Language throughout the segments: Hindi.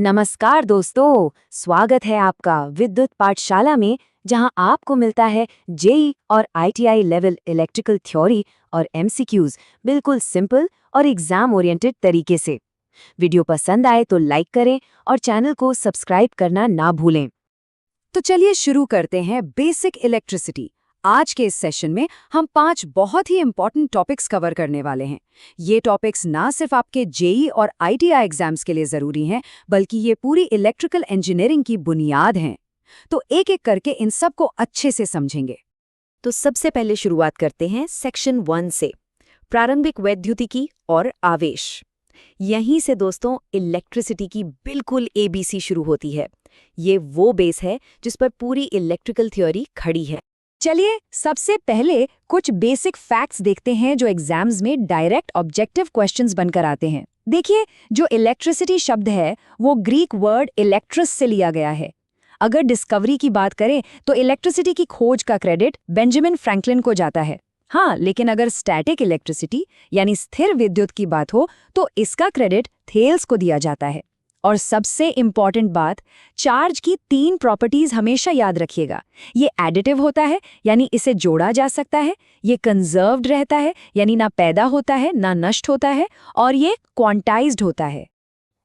नमस्कार दोस्तों, स्वागत है आपका विद्युत पाठशाला में, जहां आपको मिलता है जेई और आईटीआई लेवल इलेक्ट्रिकल थ्योरी और एमसीक्यूज बिल्कुल सिंपल और एग्जाम ओरिएंटेड तरीके से। वीडियो पसंद आए तो लाइक करें और चैनल को सब्सक्राइब करना ना भूलें। तो चलिए शुरू करते हैं बेसिक इलेक्ट्रिसिटी। आज के इस सेशन में हम 5 बहुत ही इंपॉर्टेंट टॉपिक्स कवर करने वाले हैं। ये टॉपिक्स ना सिर्फ आपके जेई और आईटीआई एग्जाम्स के लिए ज़रूरी हैं, बल्कि ये पूरी इलेक्ट्रिकल इंजीनियरिंग की बुनियाद हैं। तो एक-एक करके इन सब को अच्छे से समझेंगे। तो सबसे पहले शुरुआत करते हैं सेक्शन 1 से, प्रारंभिक वैद्युतिकी और आवेश। यहीं से दोस्तों इलेक्ट्रिसिटी की बिल्कुल एबीसी शुरू होती है। ये वो बेस है जिस पर पूरी इलेक्ट्रिकल थ्योरी खड़ी है। चलिए सबसे पहले कुछ बेसिक फैक्ट्स देखते हैं जो एग्जाम्स में डायरेक्ट ऑब्जेक्टिव क्वेश्चंस बनकर आते हैं। देखिए, जो इलेक्ट्रिसिटी शब्द है वो ग्रीक वर्ड इलेक्ट्रस से लिया गया है। अगर डिस्कवरी की बात करें तो इलेक्ट्रिसिटी की खोज का क्रेडिट बेंजामिन फ्रैंकलिन को जाता है। हाँ, लेकिन अगर स्टैटिक इलेक्ट्रिसिटी यानी स्थिर विद्युत की बात हो तो इसका क्रेडिट थेल्स को दिया जाता है। और सबसे इम्पॉर्टेंट बात, चार्ज की 3 प्रॉपर्टीज हमेशा याद रखिएगा। ये एडिटिव होता है यानी इसे जोड़ा जा सकता है, ये कंजर्व्ड रहता है यानी ना पैदा होता है ना नष्ट होता है, और ये क्वांटाइज्ड होता है।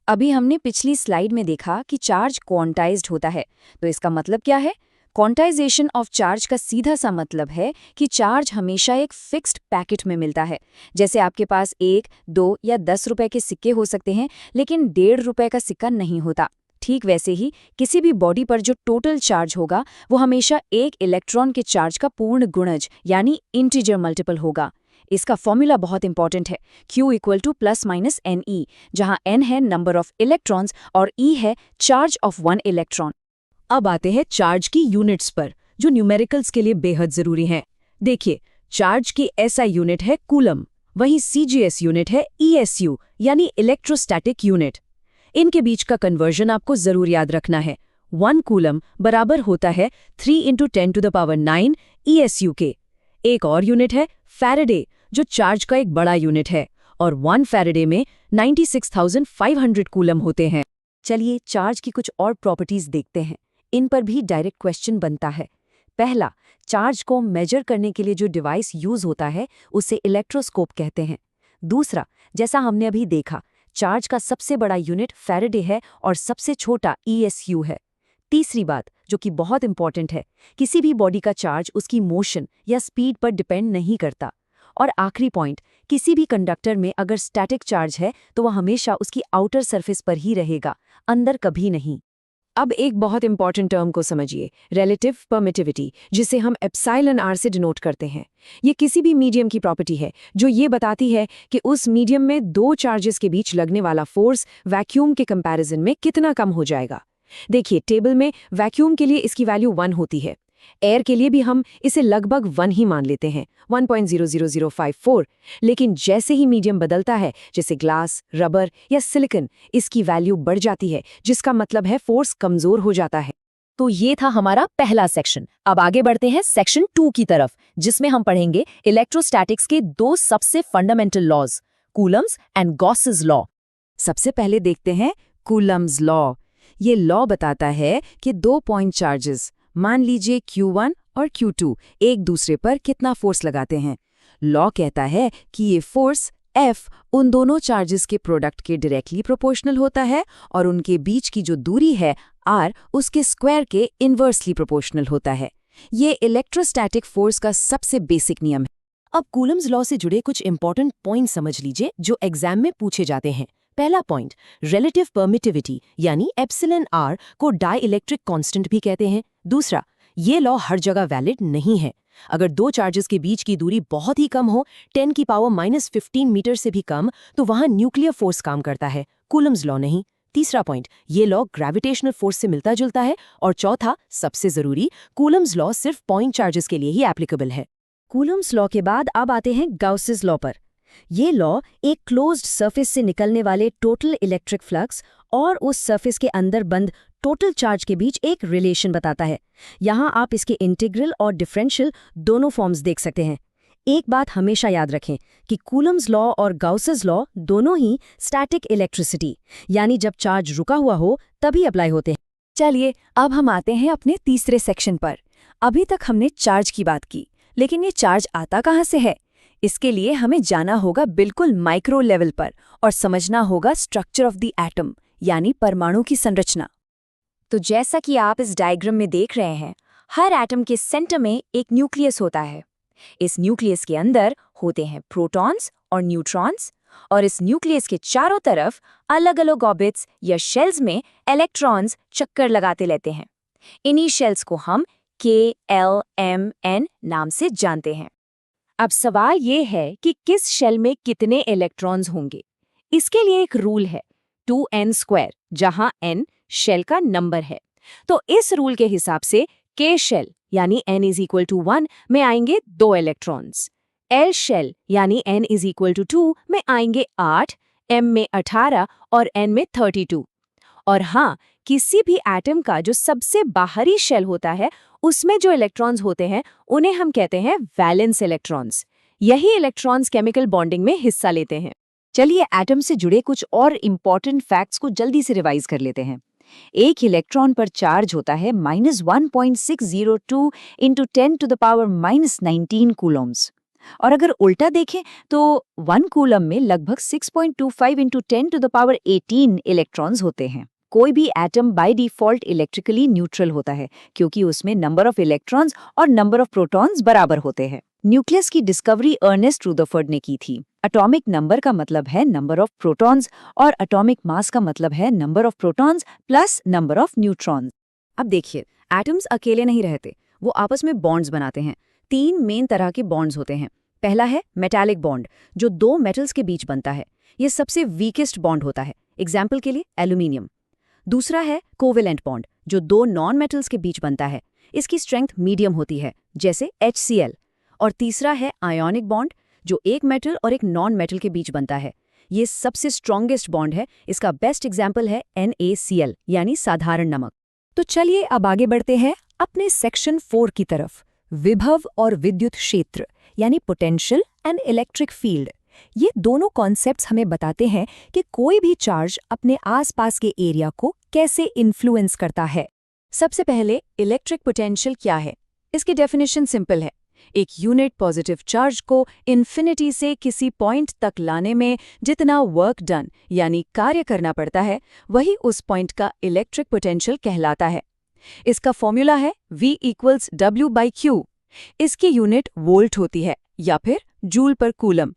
अभी हमने पिछली स्लाइड में देखा कि चार्ज क्वांटाइज्ड होता है, तो इसका मतलब क्या है? क्वांटाइजेशन ऑफ चार्ज का सीधा सा मतलब है कि चार्ज हमेशा एक फिक्स्ड पैकेट में मिलता है। जैसे आपके पास 1, 2 या 10 रुपए के सिक्के हो सकते हैं, लेकिन 1.5 रुपए का सिक्का नहीं होता। ठीक वैसे ही किसी भी बॉडी पर जो टोटल चार्ज होगा वो हमेशा एक इलेक्ट्रॉन के चार्ज का पूर्ण गुणज यानी इंटीजर मल्टीपल होगा। इसका फॉर्मूला बहुत इंपॉर्टेंट है, Q = +-NE, जहां N है नंबर ऑफ इलेक्ट्रॉन्स और E है चार्ज ऑफ 1 इलेक्ट्रॉन। अब आते हैं चार्ज की यूनिट्स पर, जो न्यूमेरिकल्स के लिए बेहद जरूरी हैं। देखिए, चार्ज की एसआई यूनिट है कूलम, वहीं सीजीएस यूनिट है ईएसयू यानी इलेक्ट्रोस्टैटिक यूनिट। इनके बीच का कन्वर्जन आपको जरूर याद रखना है। 1 कूलम बराबर होता है 3 × 10⁹ ईएसयू के। एक और यूनिट है फैराडे, जो चार्ज का एक बड़ा यूनिट है, और 1 फैराडे में 96,500 कूलम होते हैं। चलिए चार्ज की कुछ और प्रॉपर्टीज देखते हैं। इन पर भी डायरेक्ट क्वेश्चन बनता है। पहला, चार्ज को मेजर करने के लिए जो डिवाइस यूज होता है उसे इलेक्ट्रोस्कोप कहते हैं। दूसरा, जैसा हमने अभी देखा, चार्ज का सबसे बड़ा यूनिट फैराडे है और सबसे छोटा ईएसयू है। तीसरी बात, जो कि बहुत इंपॉर्टेंट है, किसी भी बॉडी का चार्ज उसकी मोशन या स्पीड पर डिपेंड नहीं करता। और आखिरी पॉइंट, किसी भी कंडक्टर में अगर स्टैटिक चार्ज है तो वह हमेशा उसकी आउटर सरफेस पर ही रहेगा, अंदर कभी नहीं। अब एक बहुत इंपॉर्टेंट टर्म को समझिए, रिलेटिव परमिटिविटी, जिसे हम एप्सिलॉन आर से डिनोट करते हैं। ये किसी भी मीडियम की प्रॉपर्टी है जो ये बताती है कि उस मीडियम में 2 चार्जेस के बीच लगने वाला फोर्स वैक्यूम के कंपैरिजन में कितना कम हो जाएगा। देखिए, टेबल में वैक्यूम के लिए इसकी वैल्यू 1 होती है। एयर के लिए भी हम इसे लगभग 1 ही मान लेते हैं, 1.00054। लेकिन जैसे ही मीडियम बदलता है, जैसे ग्लास, रबर या सिलिकॉन, इसकी वैल्यू बढ़ जाती है, जिसका मतलब है फोर्स कमजोर हो जाता है। तो ये था हमारा पहला सेक्शन। अब आगे बढ़ते हैं सेक्शन 2 की तरफ, जिसमें हम पढ़ेंगे इलेक्ट्रोस्टैटिक्स के 2 सबसे fundamental laws, Coulomb's and Gauss's law. सबसे पहले देखते हैं कूलम्स लॉ। ये लॉ बताता है कि 2 पॉइंट चार्जेस, मान लीजिए Q1 और Q2, एक दूसरे पर कितना फोर्स लगाते हैं। लॉ कहता है कि ये फोर्स F उन दोनों चार्जेस के प्रोडक्ट के डायरेक्टली प्रोपोर्शनल होता है और उनके बीच की जो दूरी है R उसके स्क्वायर के इन्वर्सली प्रोपोर्शनल होता है। ये इलेक्ट्रोस्टैटिक फोर्स का सबसे बेसिक नियम है। अब कूलम्स लॉ से जुड़े कुछ इंपॉर्टेंट पॉइंट समझ लीजिए जो एग्जाम में पूछे जाते हैं। पहला पॉइंट, रिलेटिव परमिटिविटी यानी एप्सिलॉन आर को डाइलेक्ट्रिक कांस्टेंट भी कहते हैं। दूसरा, ये लॉ हर जगह वैलिड नहीं है। अगर 2 चार्जेस के बीच की दूरी बहुत ही कम हो, 10⁻⁻15 मीटर से भी कम, तो वहां न्यूक्लियर फोर्स काम करता है, कूलम्स लॉ नहीं। तीसरा पॉइंट, ये लॉ ग्रेविटेशनल फोर्स से मिलता जुलता है। और चौथा, सबसे जरूरी, कूलम्स लॉ सिर्फ पॉइंट चार्जेस के लिए ही एप्लीकेबल है। कूलम्स लॉ के बाद अब आते हैं गाउसेस लॉ पर। ये लॉ एक क्लोज्ड सरफेस से निकलने वाले टोटल इलेक्ट्रिक फ्लक्स और उस सरफेस के अंदर बंद टोटल चार्ज के बीच एक रिलेशन बताता है। यहाँ आप इसके इंटीग्रल और डिफरेंशियल दोनों फॉर्म्स देख सकते हैं। एक बात हमेशा याद रखें कि कूलम्स लॉ और गाउसेस लॉ दोनों ही स्टैटिक इलेक्ट्रिसिटी यानी जब चार्ज रुका हुआ हो तभी अप्लाई होते हैं। चलिए अब हम आते हैं अपने तीसरे सेक्शन पर। अभी तक हमने चार्ज की बात की, लेकिन ये चार्ज आता कहाँ से है? इसके लिए हमें जाना होगा बिल्कुल माइक्रो लेवल पर और समझना होगा स्ट्रक्चर ऑफ द एटम यानी परमाणु की संरचना। तो जैसा कि आप इस डायग्राम में देख रहे हैं, हर एटम के सेंटर में एक न्यूक्लियस होता है। इस न्यूक्लियस के अंदर होते हैं प्रोटॉन्स और न्यूट्रॉन्स, और इस न्यूक्लियस के चारों तरफ अलग अलग ऑर्बिट्स या शेल्स में इलेक्ट्रॉन्स चक्कर लगाते रहते हैं। इन्हीं शेल्स को हम KLMN नाम से जानते हैं। अब सवाल ये है कि किस शेल में कितने इलेक्ट्रॉन्स होंगे। इसके लिए एक रूल है 2n², जहां n शेल का नंबर है। तो इस रूल के हिसाब से K शेल यानी n = 1 में आएंगे 2 इलेक्ट्रॉन्स, L शेल यानी n = 2 में आएंगे 8, M में 18 और N में 32। और हाँ, किसी भी एटम का जो सबसे बाहरी शेल होता है उसमें जो इलेक्ट्रॉन्स होते हैं उन्हें हम कहते हैं वैलेंस इलेक्ट्रॉन्स। यही इलेक्ट्रॉन्स केमिकल बॉन्डिंग में हिस्सा लेते हैं। चलिए एटम से जुड़े कुछ और इम्पॉर्टेंट फैक्ट्स को जल्दी से रिवाइज कर लेते हैं। एक इलेक्ट्रॉन पर चार्ज होता है -1.602 × 10⁻⁻19 कूलम्स। और अगर उल्टा देखें तो 1 कूलम में लगभग 6.25 × 10⁻18 इलेक्ट्रॉन्स होते हैं। कोई भी atom by default electrically neutral होता है क्योंकि उसमें नंबर ऑफ इलेक्ट्रॉन्स और नंबर ऑफ प्रोटॉन्स बराबर होते हैं। न्यूक्लियस की डिस्कवरी अर्नेस्ट रुदरफोर्ड ने की थी। एटॉमिक नंबर का मतलब है नंबर ऑफ प्रोटॉन्स और एटॉमिक मास का मतलब है number of protons plus number of neutrons. अब देखिए, एटम्स अकेले नहीं रहते, वो आपस में बॉन्ड्स बनाते हैं। 3 मेन तरह के बॉन्ड्स होते हैं। पहला है मेटालिक बॉन्ड, जो 2 मेटल्स के बीच बनता है। ये सबसे वीकेस्ट बॉन्ड होता है, एग्जाम्पल के लिए एल्यूमिनियम। दूसरा है कोवेलेंट बॉन्ड, जो 2 नॉन मेटल्स के बीच बनता है। इसकी स्ट्रेंथ मीडियम होती है, जैसे HCl। और तीसरा है आयोनिक बॉन्ड, जो एक मेटल और एक नॉन मेटल के बीच बनता है। ये सबसे स्ट्रॉन्गेस्ट बॉन्ड है। इसका बेस्ट एग्जाम्पल है NaCl यानी साधारण नमक। तो चलिए अब आगे बढ़ते हैं अपने सेक्शन 4 की तरफ, विभव और विद्युत क्षेत्र यानी पोटेंशियल एंड इलेक्ट्रिक फील्ड। ये दोनों कॉन्सेप्ट्स हमें बताते हैं कि कोई भी चार्ज अपने आसपास के एरिया को कैसे इन्फ्लुएंस करता है। सबसे पहले इलेक्ट्रिक पोटेंशियल क्या है? इसकी डेफिनेशन सिंपल है। एक यूनिट पॉजिटिव चार्ज को इन्फिनिटी से किसी पॉइंट तक लाने में जितना वर्क डन यानी कार्य करना पड़ता है, वही उस पॉइंट का इलेक्ट्रिक पोटेंशियल कहलाता है। इसका फॉर्मूला है V = W/Q। इसकी यूनिट वोल्ट होती है या फिर जूल पर कूलम।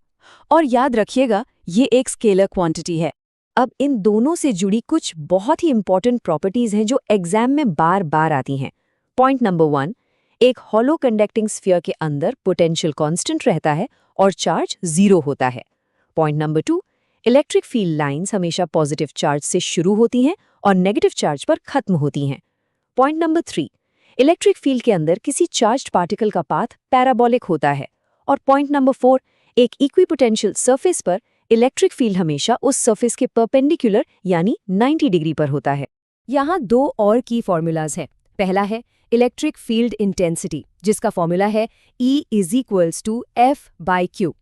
और याद रखिएगा, ये एक स्केलर क्वांटिटी है। अब इन दोनों से जुड़ी कुछ बहुत ही इंपॉर्टेंट प्रॉपर्टीज हैं जो एग्जाम में बार बार आती हैं। पॉइंट नंबर 1, एक हॉलो कंडक्टिंग स्फीयर के अंदर पोटेंशियल कांस्टेंट रहता है और चार्ज 0 होता है। Point number 2, electric field lines हमेशा पॉजिटिव चार्ज से शुरू होती हैं और नेगेटिव चार्ज पर खत्म होती हैं। पॉइंट नंबर 3, इलेक्ट्रिक फील्ड के अंदर किसी चार्ज्ड पार्टिकल का पाथ पैराबोलिक होता है। और पॉइंट नंबर 4, एक इक्विपोटेंशियल सरफेस पर इलेक्ट्रिक फील्ड हमेशा उस सरफेस के परपेंडिकुलर यानी 90 डिग्री पर होता है। यहाँ 2 और की फॉर्मूलाज हैं। पहला है इलेक्ट्रिक फील्ड इंटेंसिटी, जिसका फॉर्मूला है E = F/Q।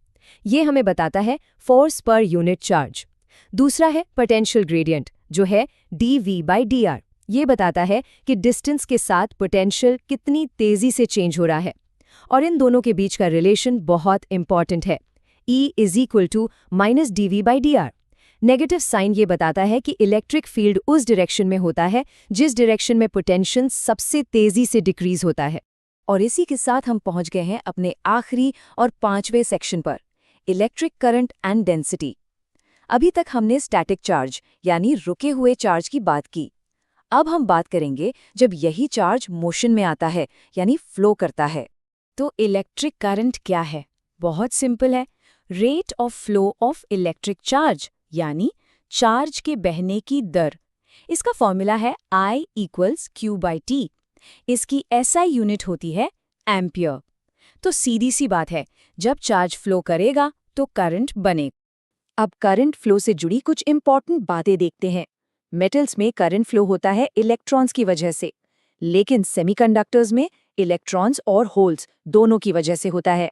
ये हमें बताता है फोर्स पर यूनिट चार्ज। दूसरा है पोटेंशियल ग्रेडियंट, जो है dV/dr। ये बताता है कि डिस्टेंस के साथ पोटेंशियल कितनी तेजी से चेंज हो रहा है। और इन दोनों के बीच का रिलेशन बहुत इंपॉर्टेंट है, E = -dV/dr। नेगेटिव साइन ये बताता है कि इलेक्ट्रिक फील्ड उस डायरेक्शन में होता है जिस डायरेक्शन में पोटेंशियल सबसे तेजी से डिक्रीज होता है। और इसी के साथ हम पहुंच गए हैं अपने आखिरी और 5वें सेक्शन पर, इलेक्ट्रिक करंट एंड डेंसिटी। अभी तक हमने स्टैटिक चार्ज यानी रुके हुए चार्ज की बात की। अब हम बात करेंगे जब यही चार्ज मोशन में आता है यानी फ्लो करता है। तो इलेक्ट्रिक करंट क्या है? बहुत सिंपल है, rate of flow of electric charge यानी चार्ज के बहने की दर। इसका फॉर्मूला है I = Q/T। इसकी SI यूनिट होती है एम्पियर। तो सीधी सी बात है, जब चार्ज फ्लो करेगा तो करंट बनेगा। अब करंट फ्लो से जुड़ी कुछ इंपॉर्टेंट बातें देखते हैं। मेटल्स में करंट फ्लो होता है इलेक्ट्रॉन्स की वजह से, लेकिन सेमीकंडक्टर्स में इलेक्ट्रॉन्स और होल्स दोनों की वजह से होता है।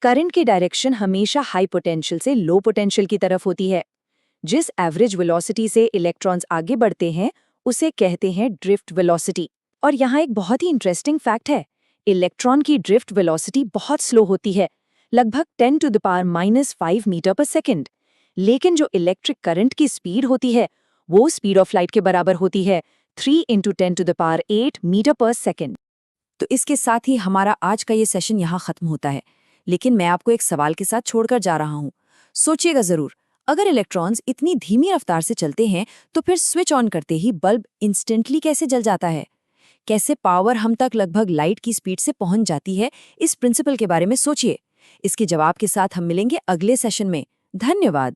करंट की डायरेक्शन हमेशा हाई पोटेंशियल से लो पोटेंशियल की तरफ होती है। जिस एवरेज वेलोसिटी से इलेक्ट्रॉन्स आगे बढ़ते हैं उसे कहते हैं ड्रिफ्ट वेलोसिटी। और यहाँ एक बहुत ही इंटरेस्टिंग फैक्ट है, इलेक्ट्रॉन की ड्रिफ्ट वेलोसिटी बहुत स्लो होती है, लगभग 10⁻⁻5 मीटर पर सेकेंड। लेकिन जो इलेक्ट्रिक करंट की स्पीड होती है वो स्पीड ऑफ लाइट के बराबर होती है, 3 × 10⁸ मीटर पर सेकेंड। तो इसके साथ ही हमारा आज का ये सेशन यहाँ खत्म होता है, लेकिन मैं आपको एक सवाल के साथ छोड़कर जा रहा हूँ। सोचिएगा जरूर, अगर इलेक्ट्रॉन्स इतनी धीमी रफ्तार से चलते हैं तो फिर स्विच ऑन करते ही बल्ब इंस्टेंटली कैसे जल जाता है? कैसे पावर हम तक लगभग लाइट की स्पीड से पहुंच जाती है? इस प्रिंसिपल के बारे में सोचिए। इसके जवाब के साथ हम मिलेंगे अगले सेशन में। धन्यवाद।